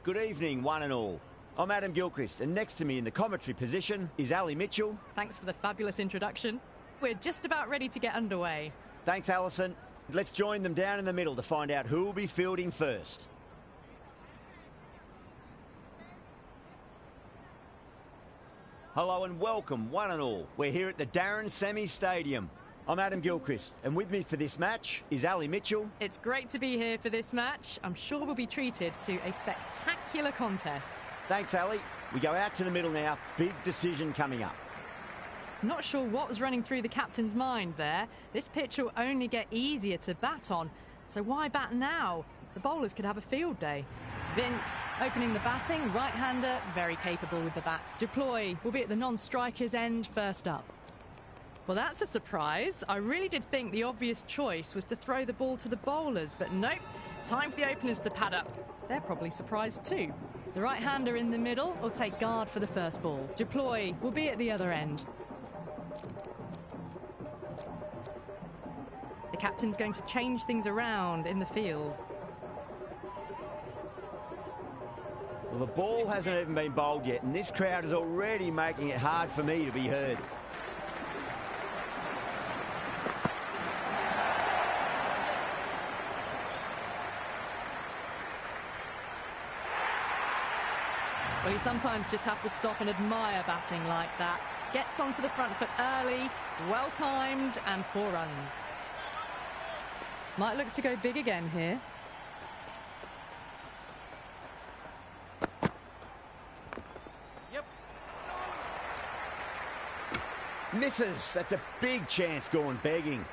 Good evening, one and all. I'm Adam Gilchrist, and next to me in the commentary position is Ali Mitchell. Thanks for the fabulous introduction. We're just about ready to get underway. Thanks, Alison. Let's join them down in the middle to find out who will be fielding first. Hello and welcome, one and all. We're here at the Darren Sammy Stadium. I'm Adam Gilchrist, and with me for this match is Ali Mitchell. It's great to be here for this match. I'm sure we'll be treated to a spectacular contest. Thanks, Ali. We go out to the middle now. Big decision coming up. Not sure what was running through the captain's mind there. This pitch will only get easier to bat on, so why bat now? The bowlers could have a field day. Vince opening the batting, right-hander, very capable with the bat. Deploy will be at the non-striker's end first up. Well, that's a surprise. I really did think the obvious choice was to throw the ball to the bowlers, but nope. Time for the openers to pad up. They're probably surprised too. The right-hander in the middle will take guard for the first ball. Deploy will be at the other end. The captain's going to change things around in the field. Well, the ball hasn't even been bowled yet, and this crowd is already making it hard for me to be heard. Well, you sometimes just have to stop and admire batting like that. Gets onto the front foot early, well-timed, and 4 runs. Might look to go big again here. Yep. Misses. That's a big chance going begging.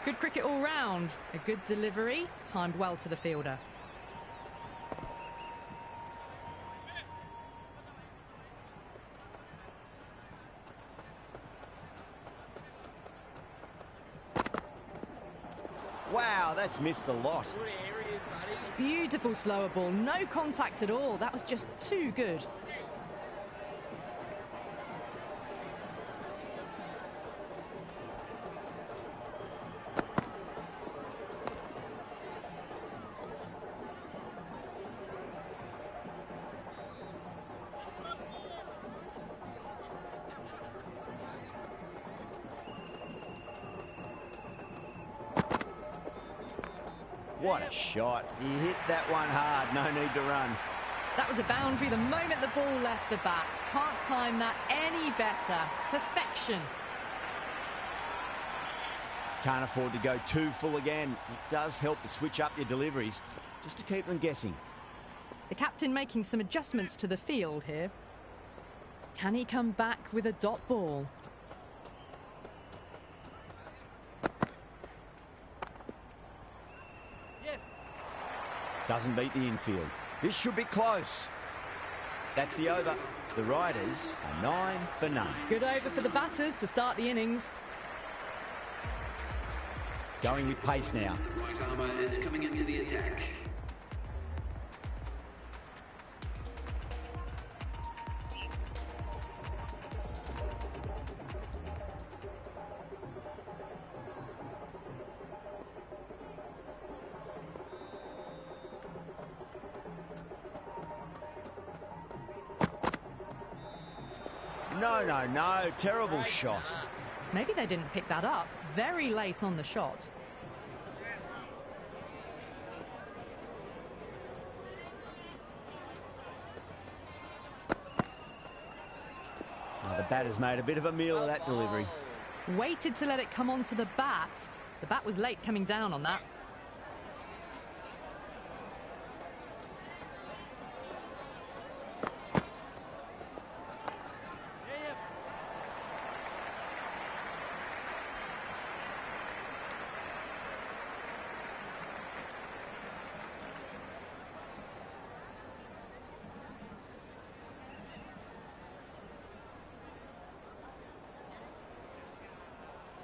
Good cricket all round. A good delivery, timed well to the fielder. Wow, that's missed a lot. Beautiful slower ball, no contact at all. That was just too good. What a shot. He hit that one hard. No need to run. That was a boundary the moment the ball left the bat. Can't time that any better. Perfection. Can't afford to go too full again. It does help to switch up your deliveries, just to keep them guessing. The captain making some adjustments to the field here. Can he come back with a dot ball? Doesn't beat the infield. This should be close. That's the over. The Riders are 9 for none. Good over for the batters to start the innings. Going with pace now. Right armour is coming into the attack. No. Terrible shot. Maybe they didn't pick that up. Very late on the shot. Oh, the batter's made a bit of a meal of that delivery. Waited to let it come onto the bat. The bat was late coming down on that.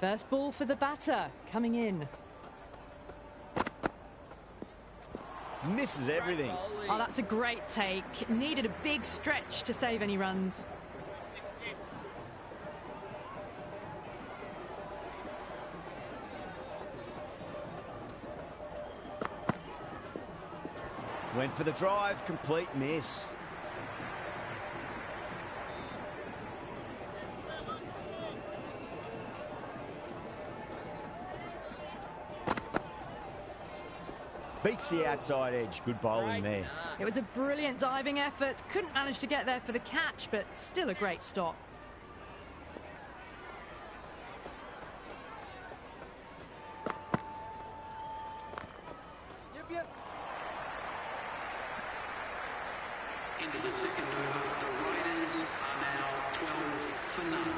First ball for the batter, coming in. Misses everything. Oh, that's a great take. Needed a big stretch to save any runs. Went for the drive, complete miss. Beats the outside edge. Good bowling there. It was a brilliant diving effort. Couldn't manage to get there for the catch, but still a great stop. Into the second over, the Riders are now 12 for none.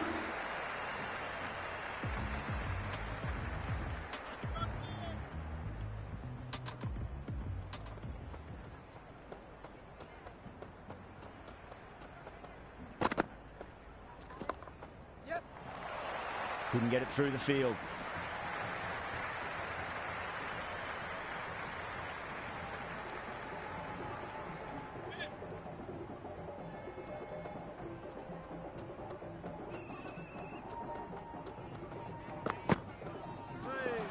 Couldn't get it through the field.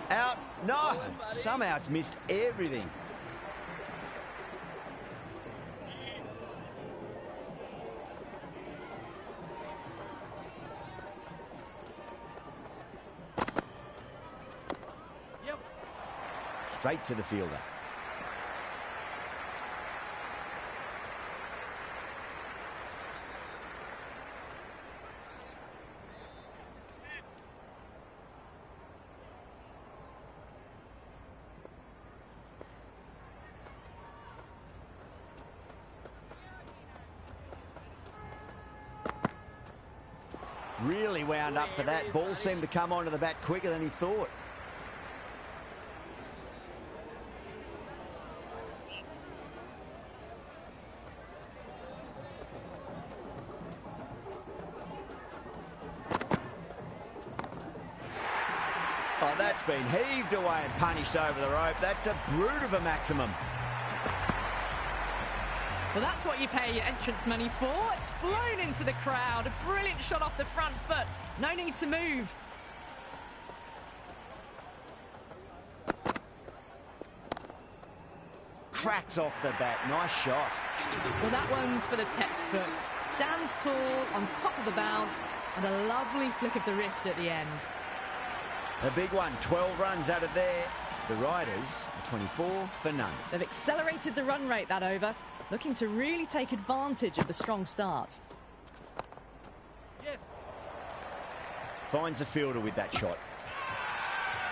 Out. No! Somehow it's missed everything. Straight to the fielder. Really wound up for that. Ball seemed to come onto the bat quicker than he thought. Oh, that's been heaved away and punished over the rope. That's a brute of a maximum. Well, that's what you pay your entrance money for. It's flown into the crowd. A brilliant shot off the front foot. No need to move. Cracks off the bat. Nice shot. Well, that one's for the textbook. Stands tall on top of the bounce and a lovely flick of the wrist at the end. A big one. 12 runs out of there. The Riders are 24 for none. They've accelerated the run rate that over, looking to really take advantage of the strong start. Yes. Finds the fielder with that shot.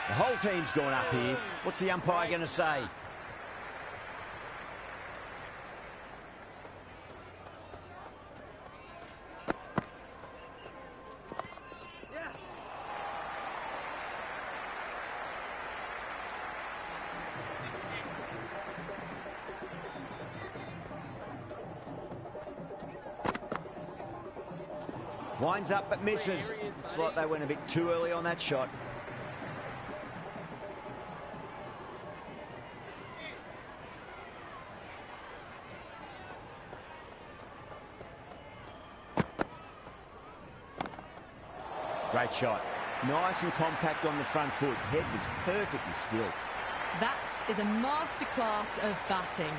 The whole team's gone up here. What's the umpire going to say? Yes. Winds up but misses. Looks like they went a bit too early on that shot. Great shot. Nice and compact on the front foot. Head was perfectly still. That is a masterclass of batting.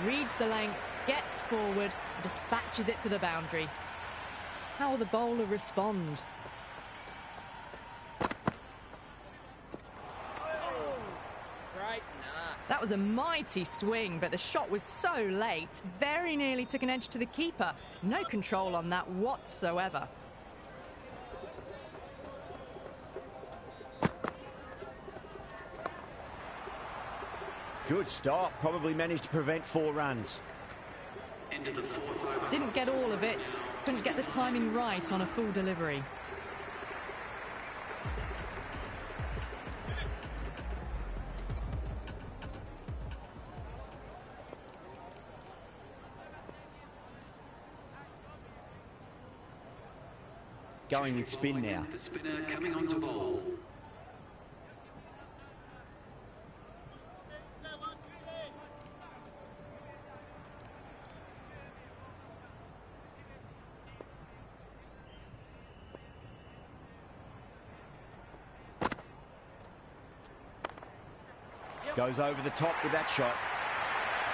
Reads the length, gets forward, dispatches it to the boundary. How will the bowler respond? That was a mighty swing, but the shot was so late, very nearly took an edge to the keeper. No control on that whatsoever. Good stop. Probably managed to prevent 4 runs. Into the fourth over. Didn't get all of it. Couldn't get the timing right on a full delivery. Going with spin now. The spinner coming on to bowl. Goes over the top with that shot.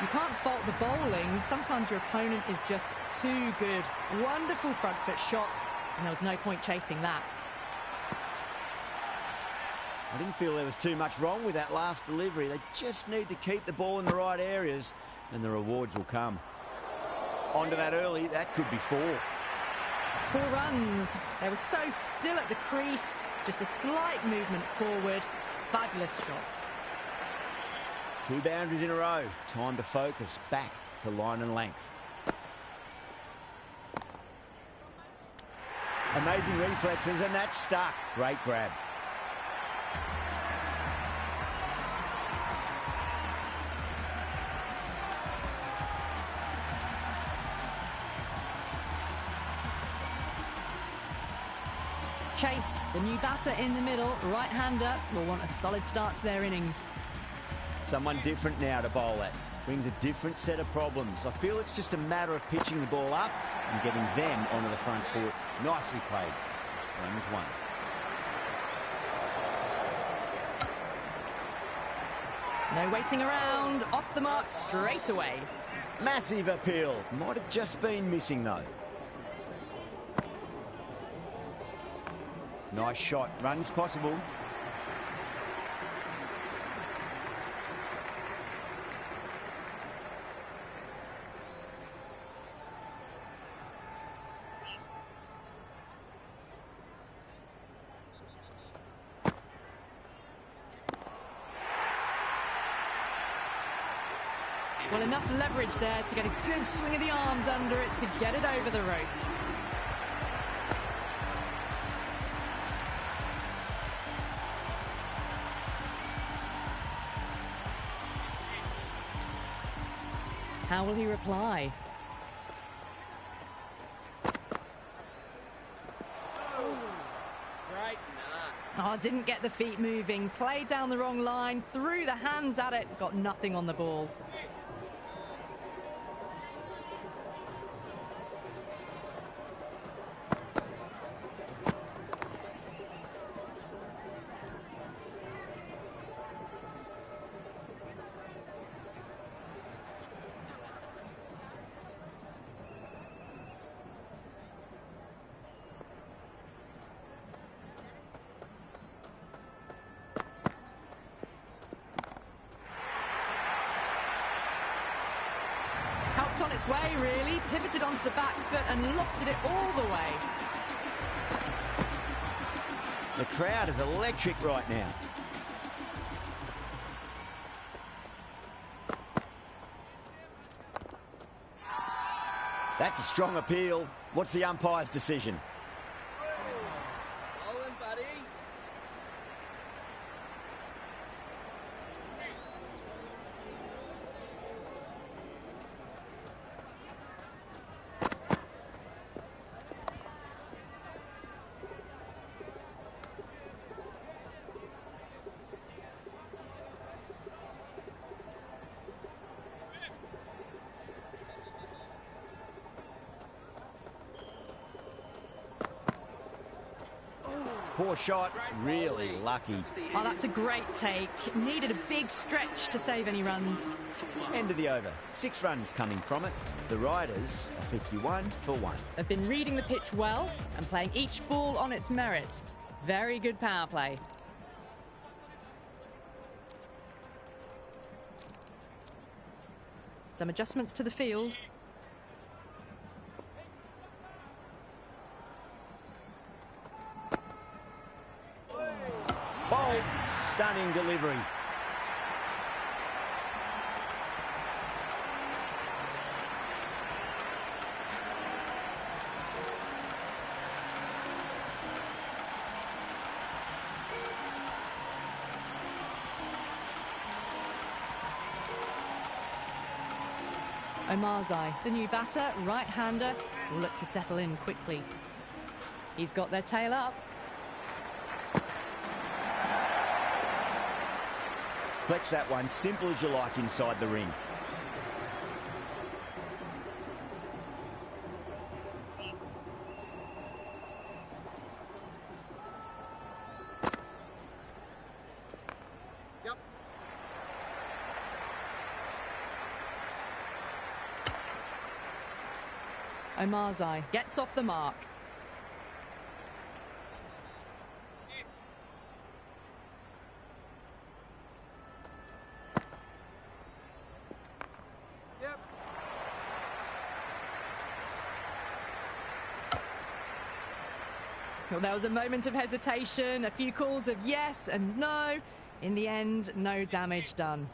You can't fault the bowling. Sometimes your opponent is just too good. Wonderful front foot shot, and there was no point chasing that. I didn't feel there was too much wrong with that last delivery. They just need to keep the ball in the right areas, and the rewards will come. Onto that early, that could be 4. 4 runs. They were so still at the crease. Just a slight movement forward. Fabulous shot. 2 boundaries in a row. Time to focus back to line and length. Amazing reflexes, and that's stuck. Great grab. Chase, the new batter in the middle, right-hander, will want a solid start to their innings. Someone different now to bowl at. Brings a different set of problems. I feel it's just a matter of pitching the ball up and getting them onto the front foot. Nicely played. Runs 1. No waiting around, off the mark straight away. Massive appeal. Might have just been missing though. Nice shot. Runs possible. Well, enough leverage there to get a good swing of the arms under it to get it over the rope. How will he reply? Right, Oh, didn't get the feet moving. Played down the wrong line, threw the hands at it, got nothing on the ball. On its way, really, pivoted onto the back foot and lofted it all the way. The crowd is electric right now. That's a strong appeal. What's the umpire's decision? Bowling, buddy. Poor shot, really lucky. Oh, that's a great take. Needed a big stretch to save any runs. End of the over. 6 runs coming from it. The Riders are 51 for 1. They've been reading the pitch well and playing each ball on its merits. Very good power play. Some adjustments to the field. Bold, stunning delivery. Omarzai, the new batter, right-hander, will look to settle in quickly. He's got their tail up. Flex that one, simple as you like inside the ring. Yep. Omarzai gets off the mark. Yep. Well, there was a moment of hesitation, a few calls of yes and no. In the end, no damage done.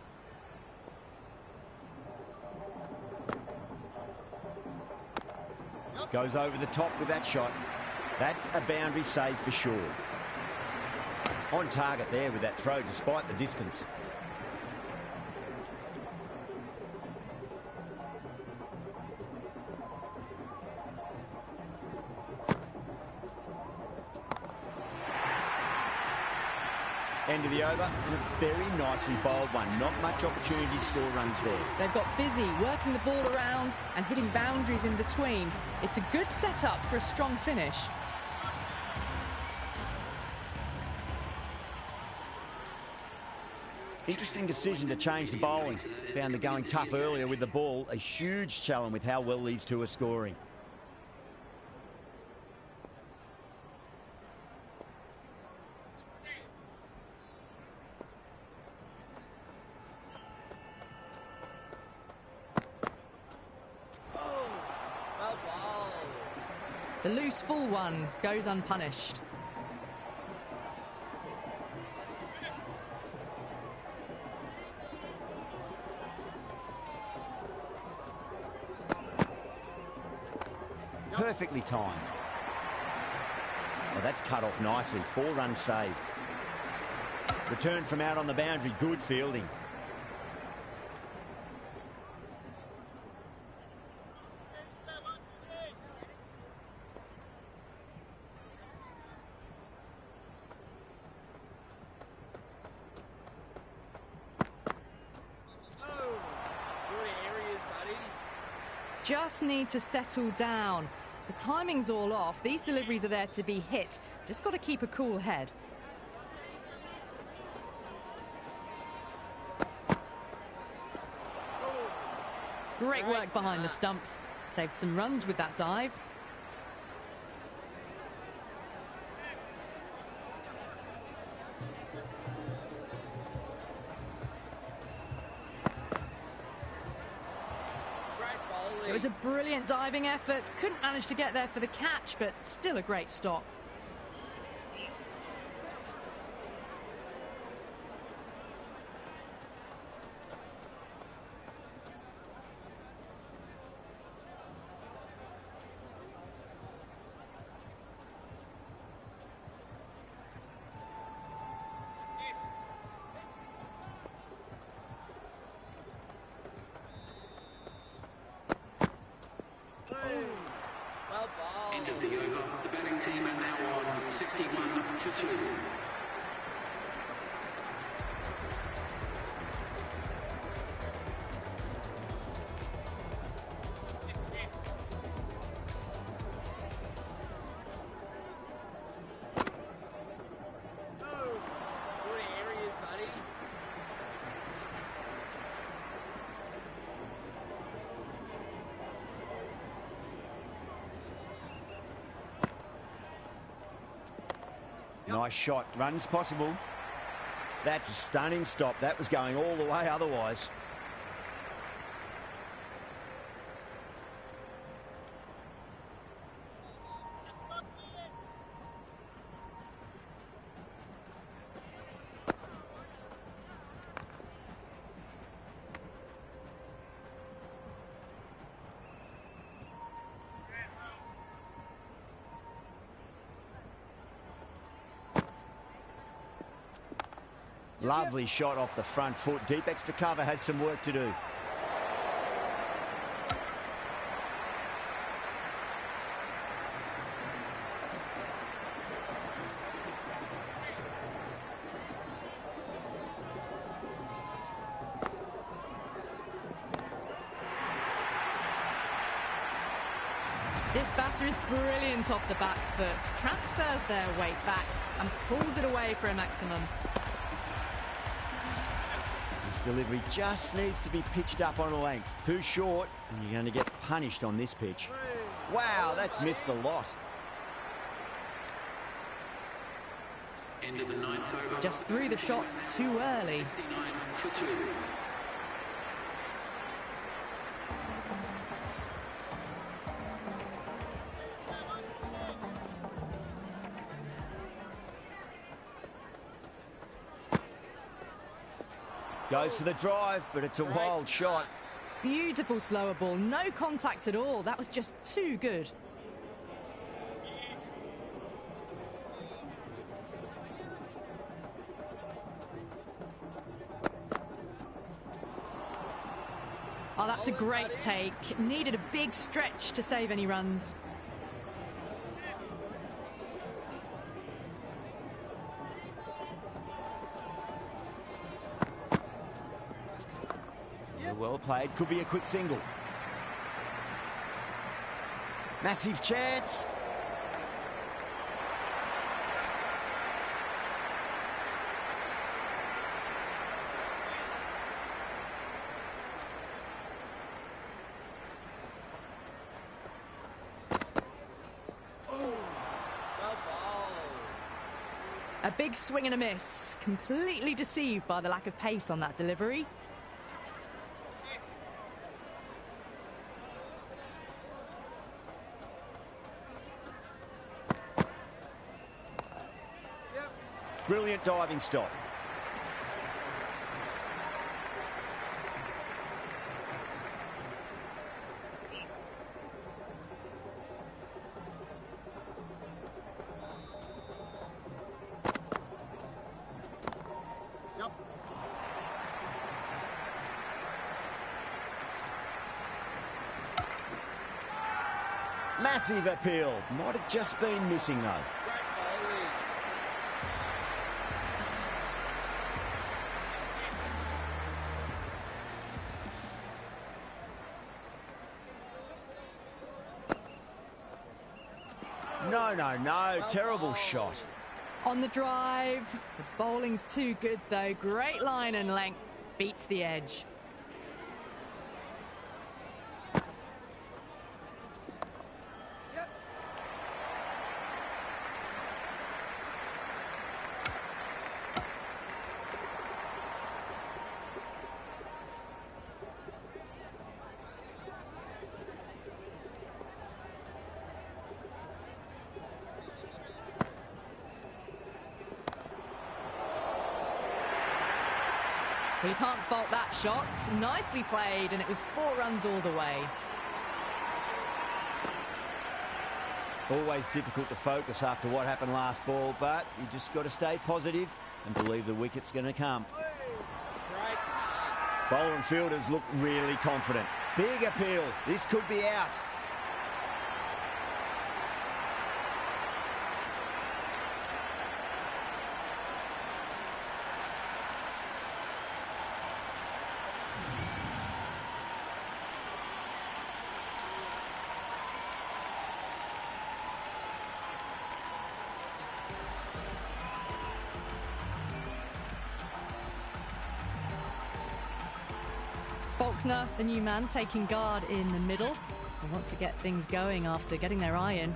Goes over the top with that shot. That's a boundary save for sure. On target there with that throw, despite the distance. End of the over, and a very nicely bowled one. Not much opportunity to score runs there. They've got busy working the ball around and hitting boundaries in between. It's a good setup for a strong finish. Interesting decision to change the bowling. Found the going tough earlier with the ball. A huge challenge with how well these two are scoring. The loose full one goes unpunished. Perfectly timed. Well, that's cut off nicely. 4 runs saved. Return from out on the boundary. Good fielding. Just need to settle down. The timing's all off. These deliveries are there to be hit. Just got to keep a cool head. Great work behind the stumps. Saved some runs with that dive. It was a brilliant diving effort. Couldn't manage to get there for the catch, but still a great stop. End of the over. The batting team are now on 61-2. Nice shot. Runs possible. That's a stunning stop. That was going all the way otherwise. Lovely shot off the front foot. Deep extra cover has some work to do. This batter is brilliant off the back foot. Transfers their weight back and pulls it away for a maximum. This delivery just needs to be pitched up on a length. Too short, and you're going to get punished on this pitch. Wow, that's missed the lot. End of the ninth over. Just threw the shots too early. 69 for 2. Goes for the drive, but it's a wild shot. Beautiful slower ball, no contact at all. That was just too good. Oh, that's a great take. Needed a big stretch to save any runs. Well played, could be a quick single. Massive chance. A big swing and a miss. Completely deceived by the lack of pace on that delivery. Brilliant diving stop. Massive appeal. Might have just been missing though. No. Terrible shot. On the drive. The bowling's too good though. Great line and length. Beats the edge. Well, you can't fault that shot. Nicely played, and it was 4 runs all the way. Always difficult to focus after what happened last ball, but you just got to stay positive and believe the wicket's going to come. Bowler and fielders look really confident. Big appeal. This could be out. Faulkner, the new man, taking guard in the middle. They want to get things going after getting their eye in.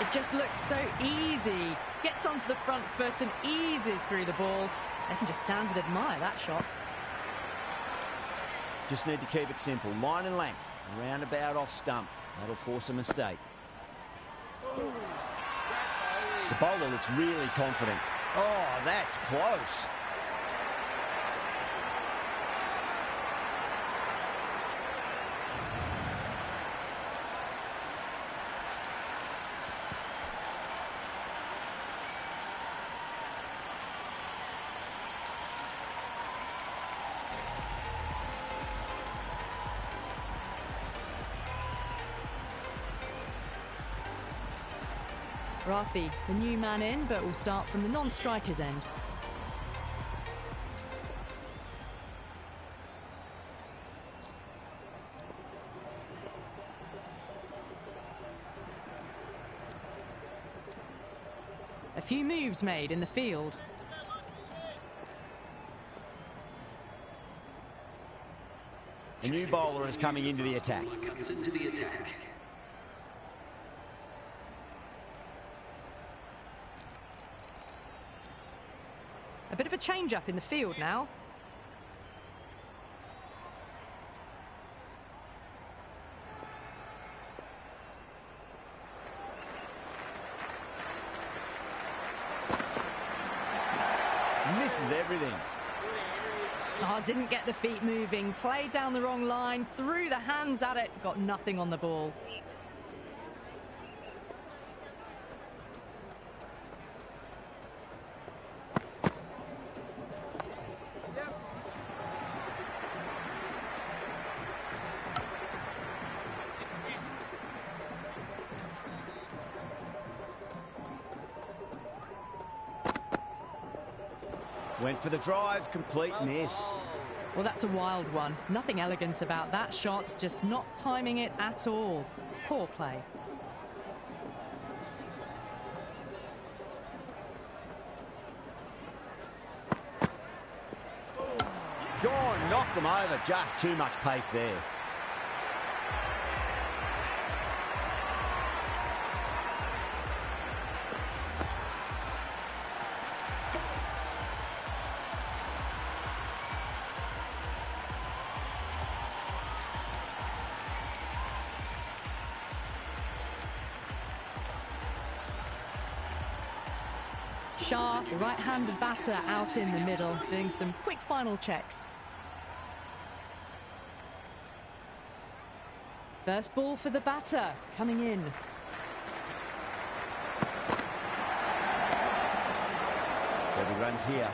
It just looks so easy. Gets onto the front foot and eases through the ball. They can just stand and admire that shot. Just need to keep it simple. Line and length. Roundabout off stump. That'll force a mistake. The bowler looks really confident. Oh, that's close. Rafi, the new man in, but will start from the non-striker's end. A few moves made in the field. A new bowler is coming into the attack. Comes into the attack. A bit of a change-up in the field now. Misses everything. Oh, didn't get the feet moving. Played down the wrong line, threw the hands at it, got nothing on the ball. Yep. Went for the drive, complete miss. Well, that's a wild one. Nothing elegant about that shot, just not timing it at all. Poor play. Gone, knocked them over, just too much pace there. Sham, the right-handed batter, out in the middle, doing some quick final checks. First ball for the batter, coming in. Every runs here.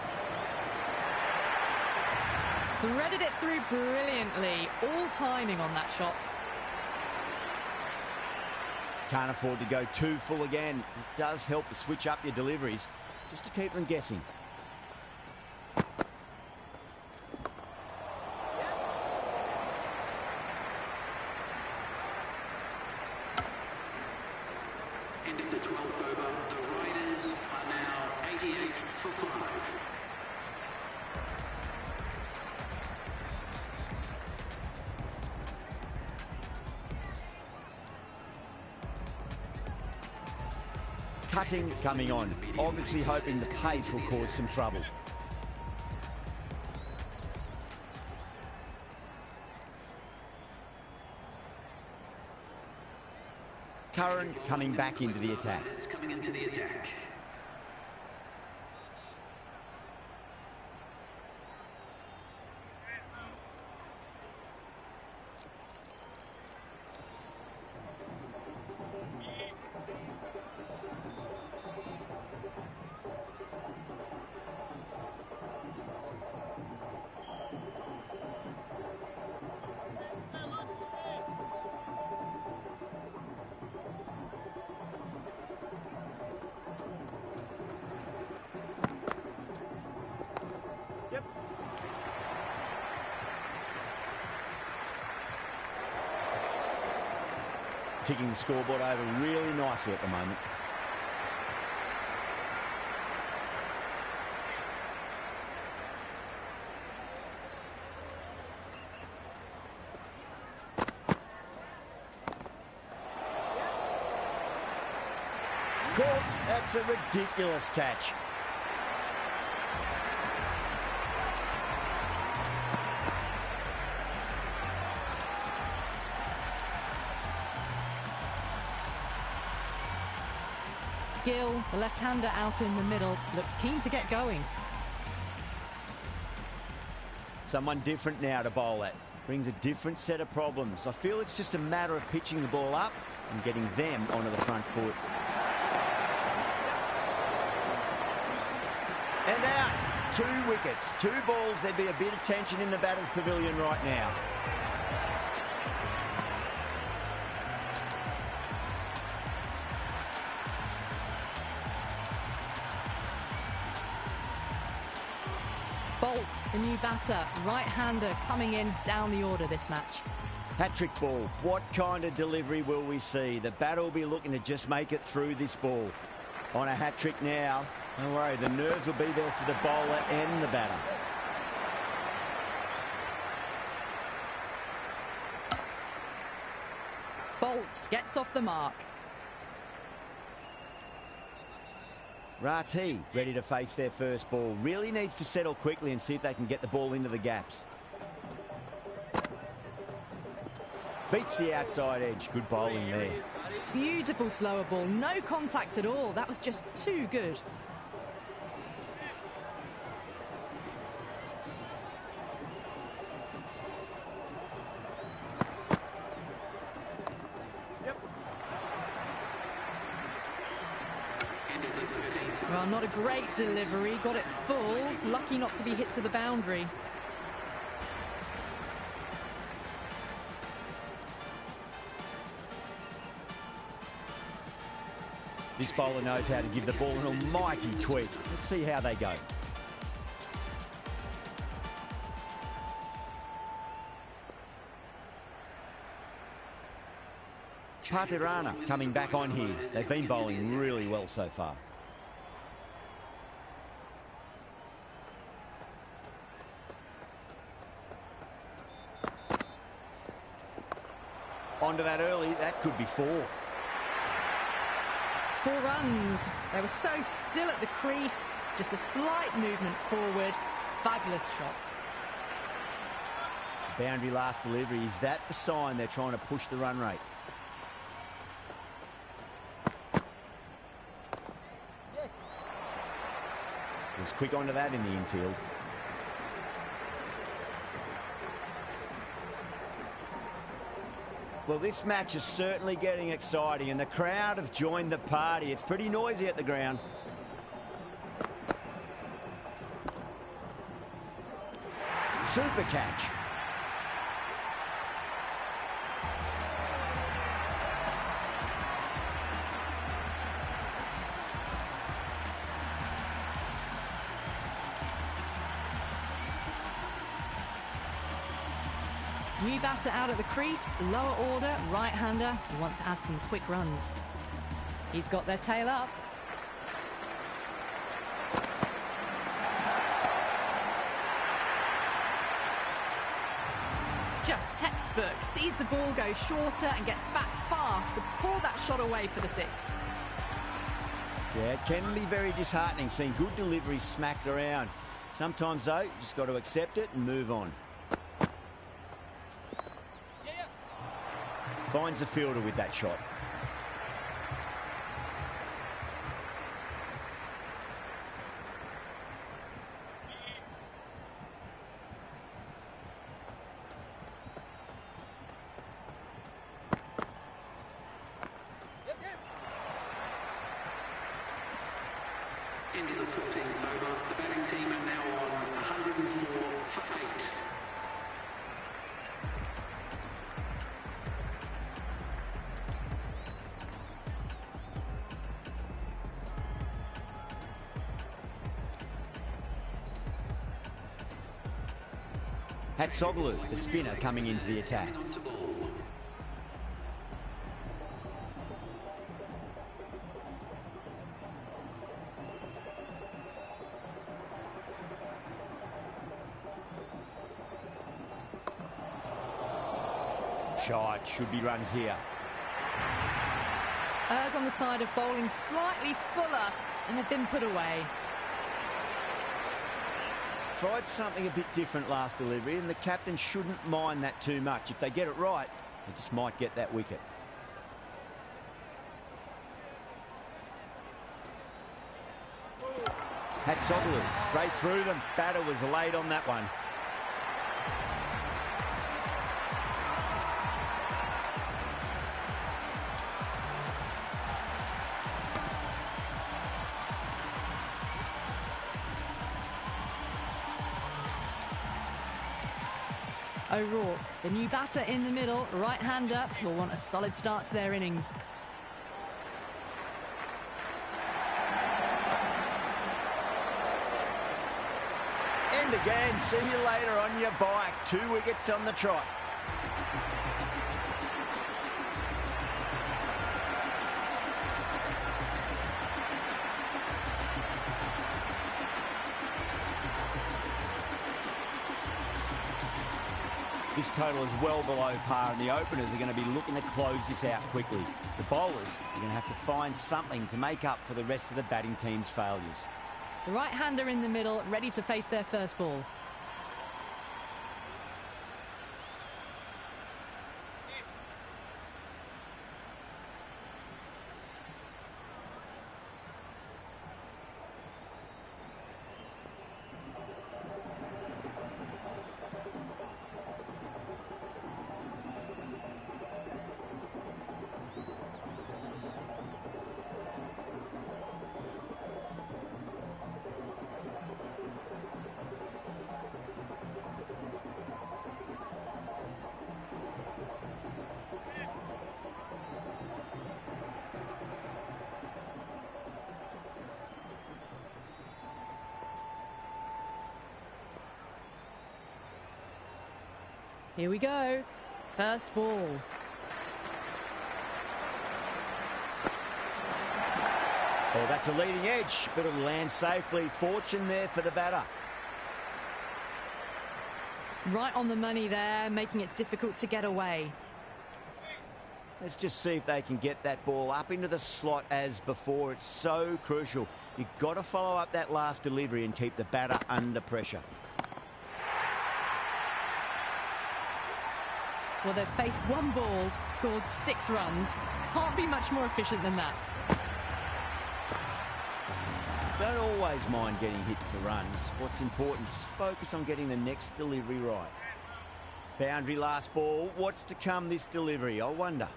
Threaded it through brilliantly, all timing on that shot. Can't afford to go too full again. It does help to switch up your deliveries, just to keep them guessing. End of the 12th over. The Riders are now 88 for 5. Cutting coming on, obviously hoping the pace will cause some trouble. Curran coming back into the attack. Riders coming into the attack. Ticking the scoreboard over really nicely at the moment. Caught. That's a ridiculous catch. Gill, the left-hander out in the middle, looks keen to get going. Someone different now to bowl at. Brings a different set of problems. I feel it's just a matter of pitching the ball up and getting them onto the front foot. And out. 2 wickets, 2 balls. There'd be a bit of tension in the batter's pavilion right now. Bolt, a new batter, right-hander coming in down the order this match. Hat-trick ball. What kind of delivery will we see? The batter will be looking to just make it through this ball. On a hat-trick now. Don't worry, the nerves will be there for the bowler and the batter. Bolts gets off the mark. Rati ready to face their first ball. Really needs to settle quickly and see if they can get the ball into the gaps. Beats the outside edge. Good bowling there. Beautiful slower ball. No contact at all. That was just too good. Well, not a great delivery. Got it full. Lucky not to be hit to the boundary. This bowler knows how to give the ball an almighty tweak. Let's see how they go. Patirana coming back on here. They've been bowling really well so far. Onto that early. That could be 4. 4 runs. They were so still at the crease. Just a slight movement forward. Fabulous shots. Boundary last delivery. Is that the sign they're trying to push the run rate? Yes. Was quick onto that in the infield. Well, this match is certainly getting exciting, and the crowd have joined the party. It's pretty noisy at the ground. Super catch. New batter out at the crease, lower order, right-hander, who want to add some quick runs. He's got their tail up. Just textbook, sees the ball go shorter and gets back fast to pull that shot away for the 6. Yeah, it can be very disheartening seeing good deliveries smacked around. Sometimes, though, you just got to accept it and move on. Finds the fielder with that shot. Into the 14th over. The batting team are now on 104 for 8. Hatsoglu, the spinner, coming into the attack. Shot, should be runs here. Errs on the side of bowling slightly fuller, and they've been put away. Tried something a bit different last delivery, and the captain shouldn't mind that too much. If they get it right, they just might get that wicket. Hatsoglu straight through them. Batter was late on that one. O'Rourke, the new batter in the middle, right-hander, will want a solid start to their innings. End again. See you later on your bike. 2 wickets on the trot. This total is well below par, and the openers are going to be looking to close this out quickly. The bowlers are going to have to find something to make up for the rest of the batting team's failures. The right-hander in the middle, ready to face their first ball. Here we go. First ball. Oh, that's a leading edge, but it'll land safely. Fortune there for the batter. Right on the money there, making it difficult to get away. Let's just see if they can get that ball up into the slot as before. It's so crucial. You've got to follow up that last delivery and keep the batter under pressure. Well, they've faced one ball, scored 6 runs. Can't be much more efficient than that. Don't always mind getting hit for runs. What's important is just focus on getting the next delivery right. Boundary last ball. What's to come this delivery, I wonder.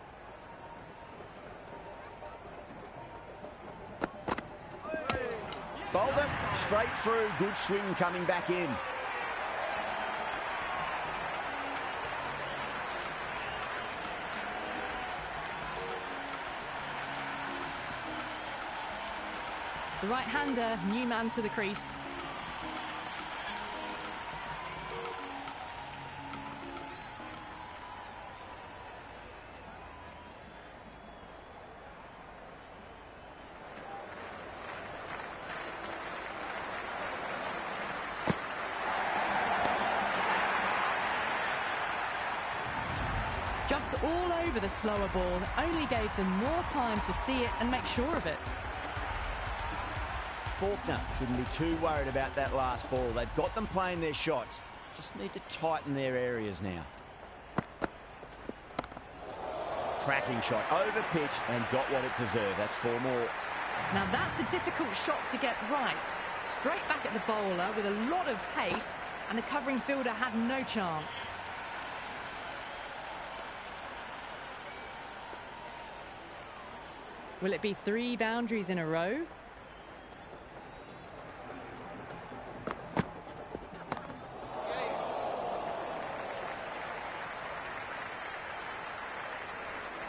Bowled them straight through. Good swing coming back in. The right-hander, new man to the crease. Jumped all over the slower ball, only gave them more time to see it and make sure of it. Faulkner shouldn't be too worried about that last ball. They've got them playing their shots. Just need to tighten their areas now. Cracking shot, over pitch, and got what it deserved. That's 4 more. Now that's a difficult shot to get right. Straight back at the bowler with a lot of pace, and the covering fielder had no chance. Will it be 3 boundaries in a row?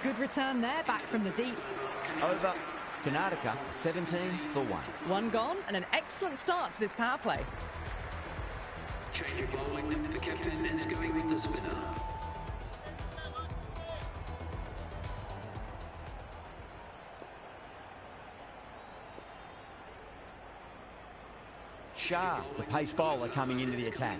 Good return there, back from the deep. Over. Karnataka, 17 for 1. 1 gone, and an excellent start to this power play. Change of bowling. The captain is going with the spinner. Sham, the pace bowler, coming into the attack.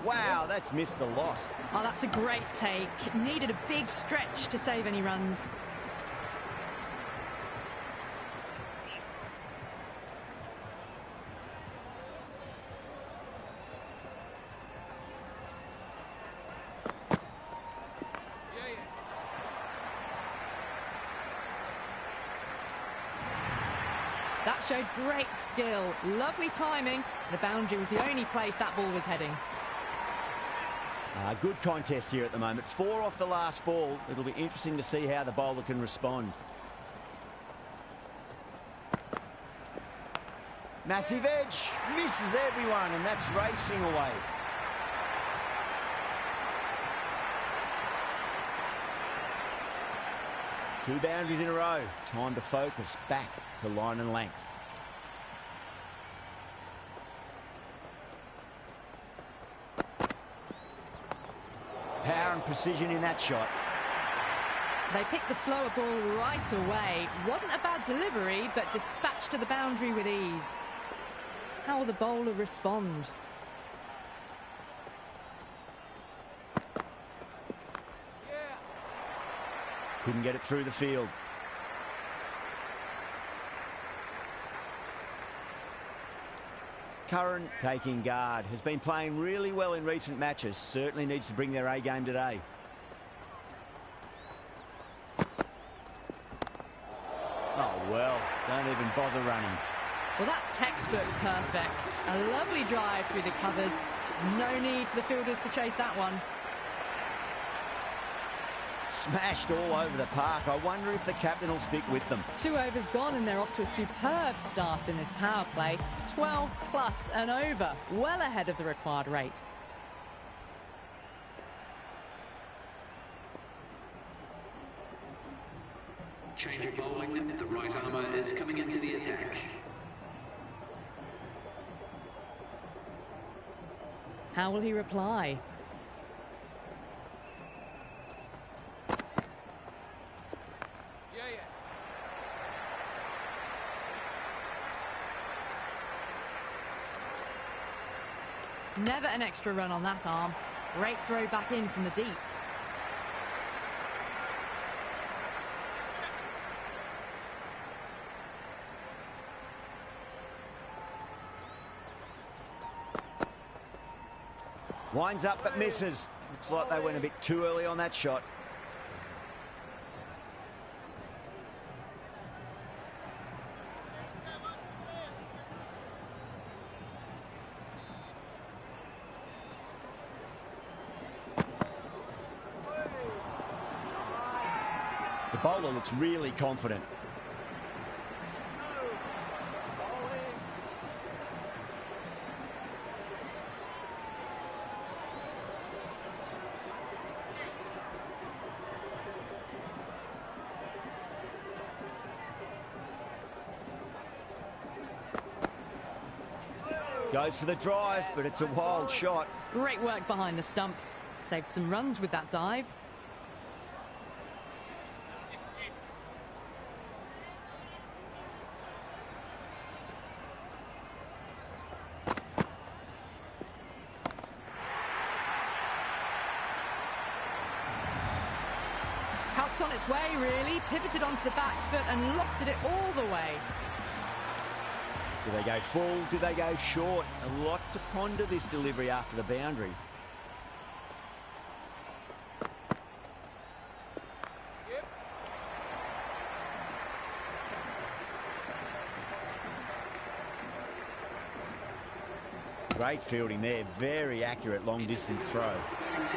Wow, that's missed a lot. Oh, that's a great take. Needed a big stretch to save any runs. That showed great skill. Lovely timing. The boundary was the only place that ball was heading. Good contest here at the moment. 4 off the last ball. It'll be interesting to see how the bowler can respond. Massive edge. Misses everyone, and that's racing away. Two boundaries in a row. Time to focus back to line and length. power and precision in that shot. They picked the slower ball right away. Wasn't a bad delivery, but dispatched to the boundary with ease. How will the bowler respond? Couldn't get it through the field. Curran taking guard. Has been playing really well in recent matches. Certainly needs to bring their A game today. Oh, well, don't even bother running. Well, that's textbook perfect. A lovely drive through the covers. No need for the fielders to chase that one. Smashed all over the park. I wonder if the captain will stick with them. 2 overs gone and they're off to a superb start in this power play. 12 plus and over. Well ahead of the required rate. Change of bowling. The right armour is coming into the attack. How will he reply? Never an extra run on that arm. Great throw back in from the deep. Winds up but misses. Looks like they went a bit too early on that shot. The bowler looks really confident. Goes for the drive, but it's a wild shot. Great work behind the stumps. Saved some runs with that dive. Helped on its way, really. Pivoted onto the back foot and lofted it all the way. Do they go full? Do they go short? A lot to ponder this delivery after the boundary. Great fielding there. Very accurate long-distance throw.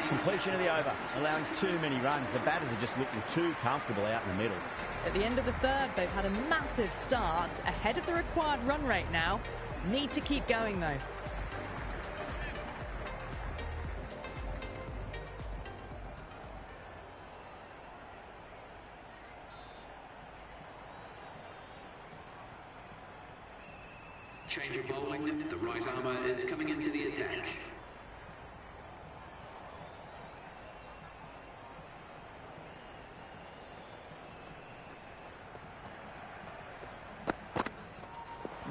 Completion of the over. Allowing too many runs. The batters are just looking too comfortable out in the middle. At the end of the third, they've had a massive start. Ahead of the required run rate now. Need to keep going, though. Change of bowling. The right armour is coming into the attack.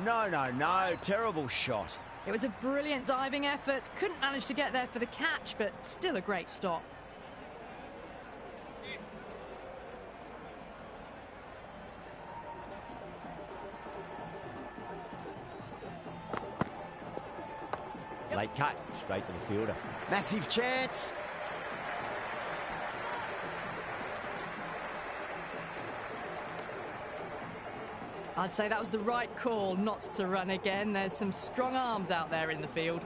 No. Terrible shot. It was a brilliant diving effort. Couldn't manage to get there for the catch, but still a great stop. Late cut, straight to the fielder. Massive chance. I'd say that was the right call not to run again. There's some strong arms out there in the field.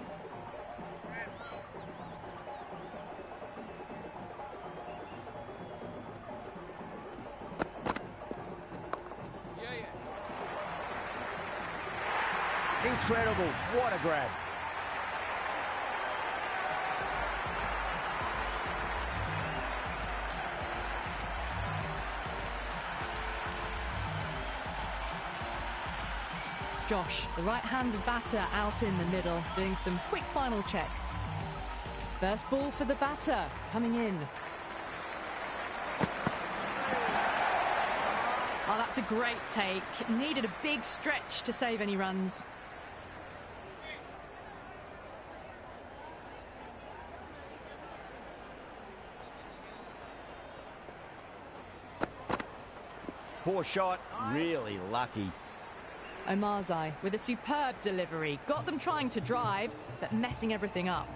Incredible. What a grab. Josh, the right-handed batter out in the middle, doing some quick final checks. First ball for the batter, coming in. Oh, that's a great take. Needed a big stretch to save any runs. Poor shot, really lucky. Omarzai with a superb delivery. Got them trying to drive, but messing everything up.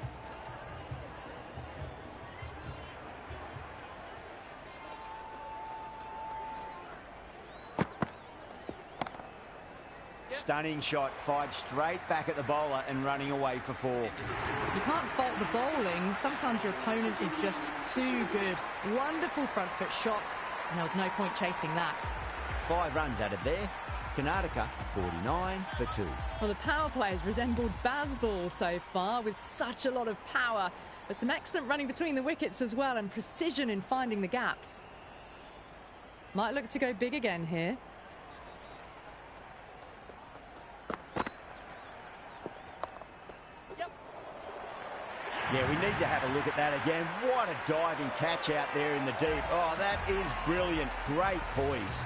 Stunning shot, fired straight back at the bowler and running away for 4. You can't fault the bowling. Sometimes your opponent is just too good. Wonderful front foot shot, and there was no point chasing that. 5 runs added there. Karnataka 49 for 2. Well, the power play has resembled Bazball so far, with such a lot of power, but some excellent running between the wickets as well, and precision in finding the gaps. Might look to go big again here. Yeah, we need to have a look at that again. What a diving catch out there in the deep. Oh, that is brilliant. Great poise.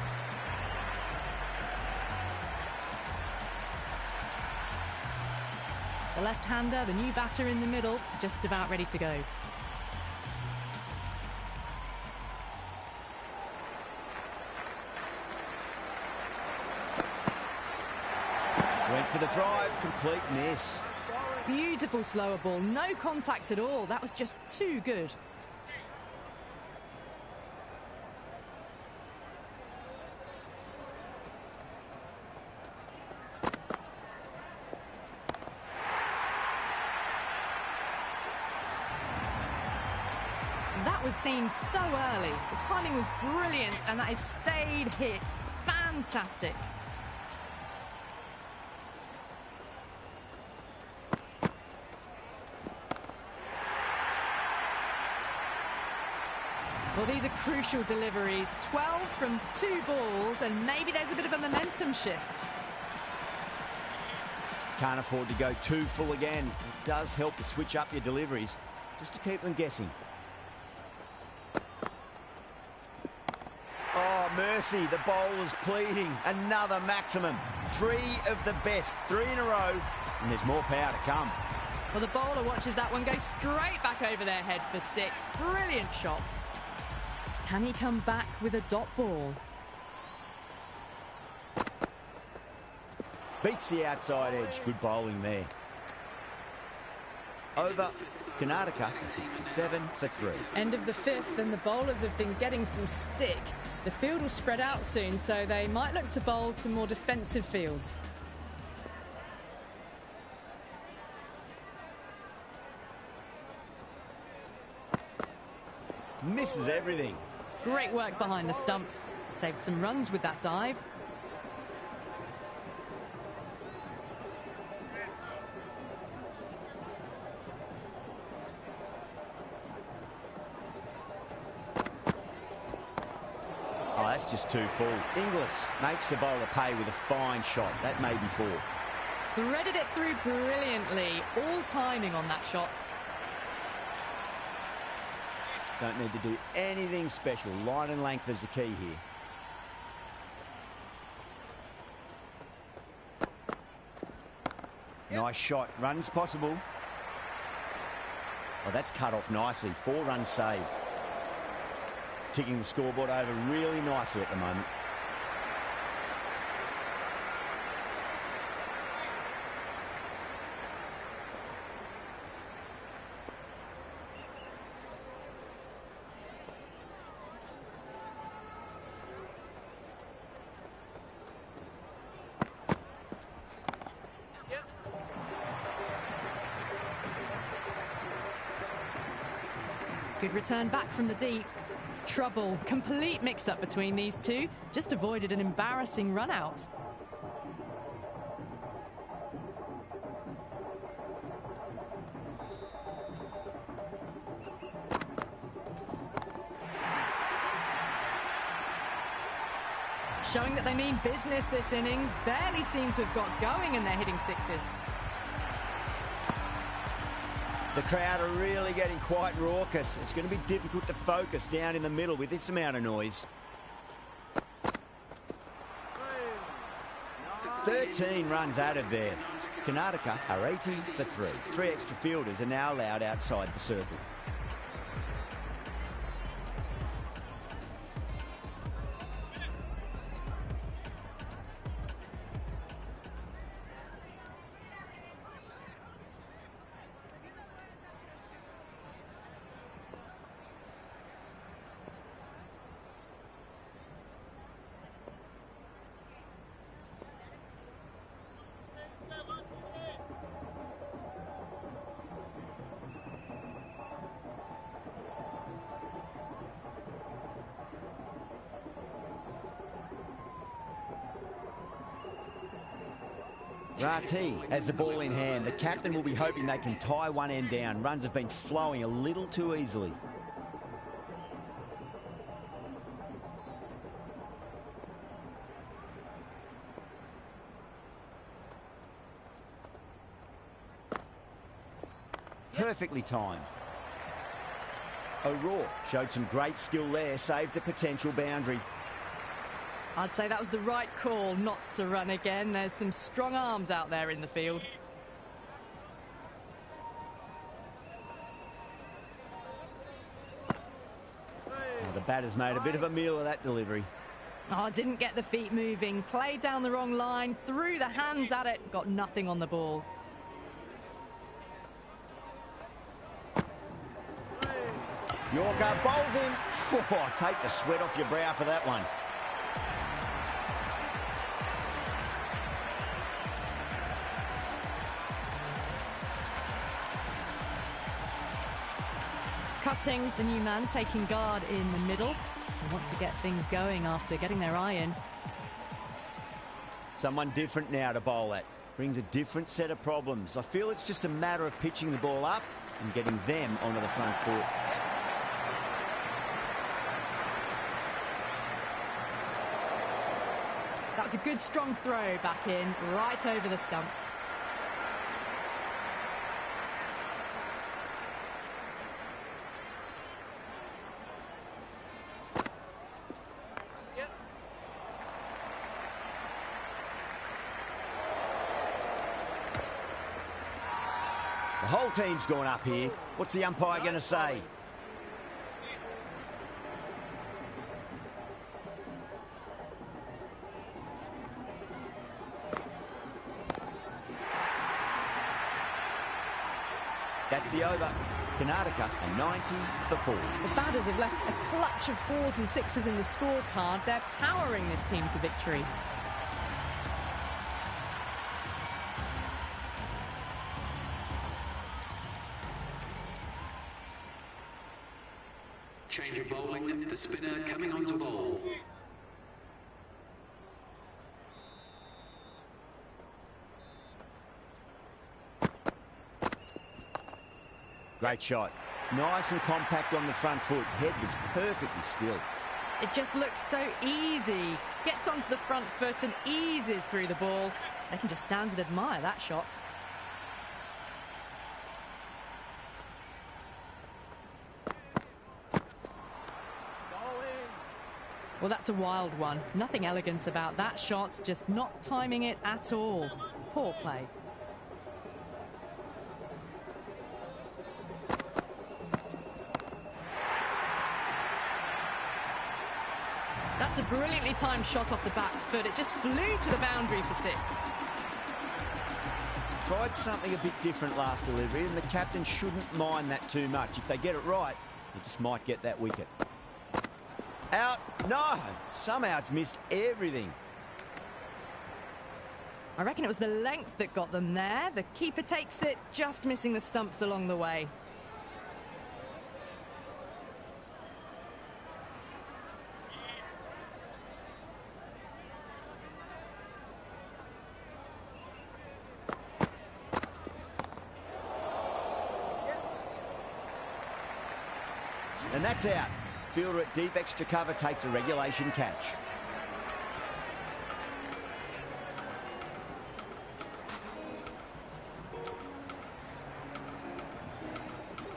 The left-hander, the new batter in the middle, just about ready to go. Went for the drive, complete miss. Beautiful slower ball, no contact at all. That was just too good. That was seen so early. The timing was brilliant, and that has stayed hit. Fantastic. Well, these are crucial deliveries. 12 from 2 balls, and maybe there's a bit of a momentum shift. Can't afford to go too full again. It does help to switch up your deliveries, just to keep them guessing. Oh, mercy, the bowler's pleading. Another maximum. 3 of the best, 3 in a row, and there's more power to come. Well, the bowler watches that one go straight back over their head for 6. Brilliant shot. Can he come back with a dot ball? Beats the outside edge. Good bowling there. Over. Karnataka 67 for 3. End of the 5th, and the bowlers have been getting some stick. The field will spread out soon, so they might look to bowl to more defensive fields. Misses everything. Great work behind the stumps. Saved some runs with that dive. Oh, that's just too full. Inglis makes the bowler pay with a fine shot. That may be 4. Threaded it through brilliantly. All timing on that shot. Don't need to do anything special. Line and length is the key here. Yep. Nice shot. Runs possible. Oh, that's cut off nicely. 4 runs saved. Ticking the scoreboard over really nicely at the moment. Good return back from the deep. Trouble. Complete mix-up between these two. Just avoided an embarrassing run-out. Showing that they mean business this innings. Barely seem to have got going, and they're hitting 6s. The crowd are really getting quite raucous. It's going to be difficult to focus down in the middle with this amount of noise. 13 runs added there. Karnataka are 80 for 3. 3 extra fielders are now allowed outside the circle. Rati has the ball in hand. The captain will be hoping they can tie one end down. Runs have been flowing a little too easily. Perfectly timed. O'Rourke showed some great skill there, saved a potential boundary. I'd say that was the right call not to run again. There's some strong arms out there in the field. Well, the batter's made a bit of a meal of that delivery. Oh, didn't get the feet moving. Played down the wrong line, threw the hands at it, got nothing on the ball. Yorker bowls him. Oh, take the sweat off your brow for that one. Cutting, the new man, taking guard in the middle. He wants to get things going after getting their eye in. Someone different now to bowl at. Brings a different set of problems. I feel it's just a matter of pitching the ball up and getting them onto the front foot. That was a good strong throw back in, right over the stumps. The whole team's gone up here. What's the umpire going to say? That's the over. Karnataka are 90 for 4. The batters have left a clutch of 4s and 6s in the scorecard. They're powering this team to victory. Change of bowling, the spinner coming on to bowl. Great shot. Nice and compact on the front foot. Head was perfectly still. It just looks so easy. Gets onto the front foot and eases through the ball. They can just stand and admire that shot. Well, that's a wild one. Nothing elegant about that shot, just not timing it at all. Poor play. That's a brilliantly timed shot off the back foot. It just flew to the boundary for 6. Tried something a bit different last delivery, and the captain shouldn't mind that too much. If they get it right, they just might get that wicket. Out. No! Somehow it's missed everything. I reckon it was the length that got them there. The keeper takes it, just missing the stumps along the way. And that's out. Fielder at deep extra cover takes a regulation catch.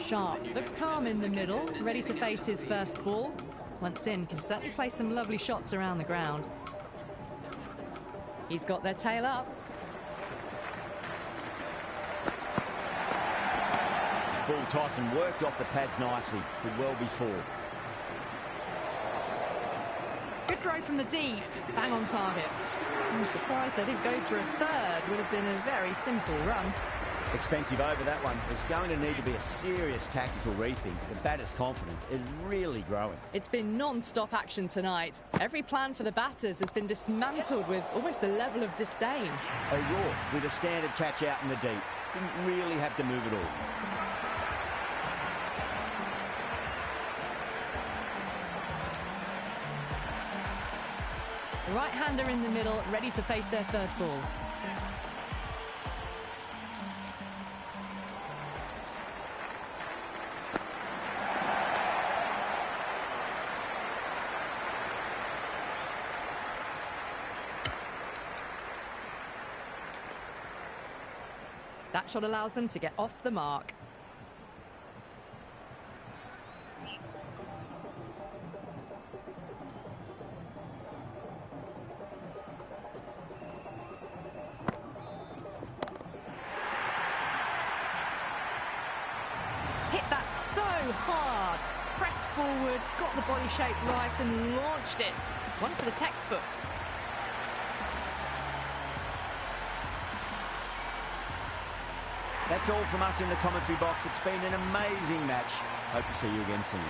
Sharp looks calm in the middle, ready to face his first ball. Once in, can certainly play some lovely shots around the ground. He's got their tail up. Full toss and worked off the pads nicely. Could well be four. Good throw from the deep. Bang on target. I'm surprised they didn't go for a third. Would have been a very simple run. Expensive over that one. There's going to need to be a serious tactical rethink. The batter's confidence is really growing. It's been non-stop action tonight. Every plan for the batters has been dismantled with almost a level of disdain. O'Rourke with a standard catch out in the deep. Didn't really have to move at all. The right-hander in the middle, ready to face their first ball. That shot allows them to get off the mark. Hit that so hard. Pressed forward, got the body shape right and launched it. One for the textbook. That's all from us in the commentary box. It's been an amazing match. Hope to see you again soon.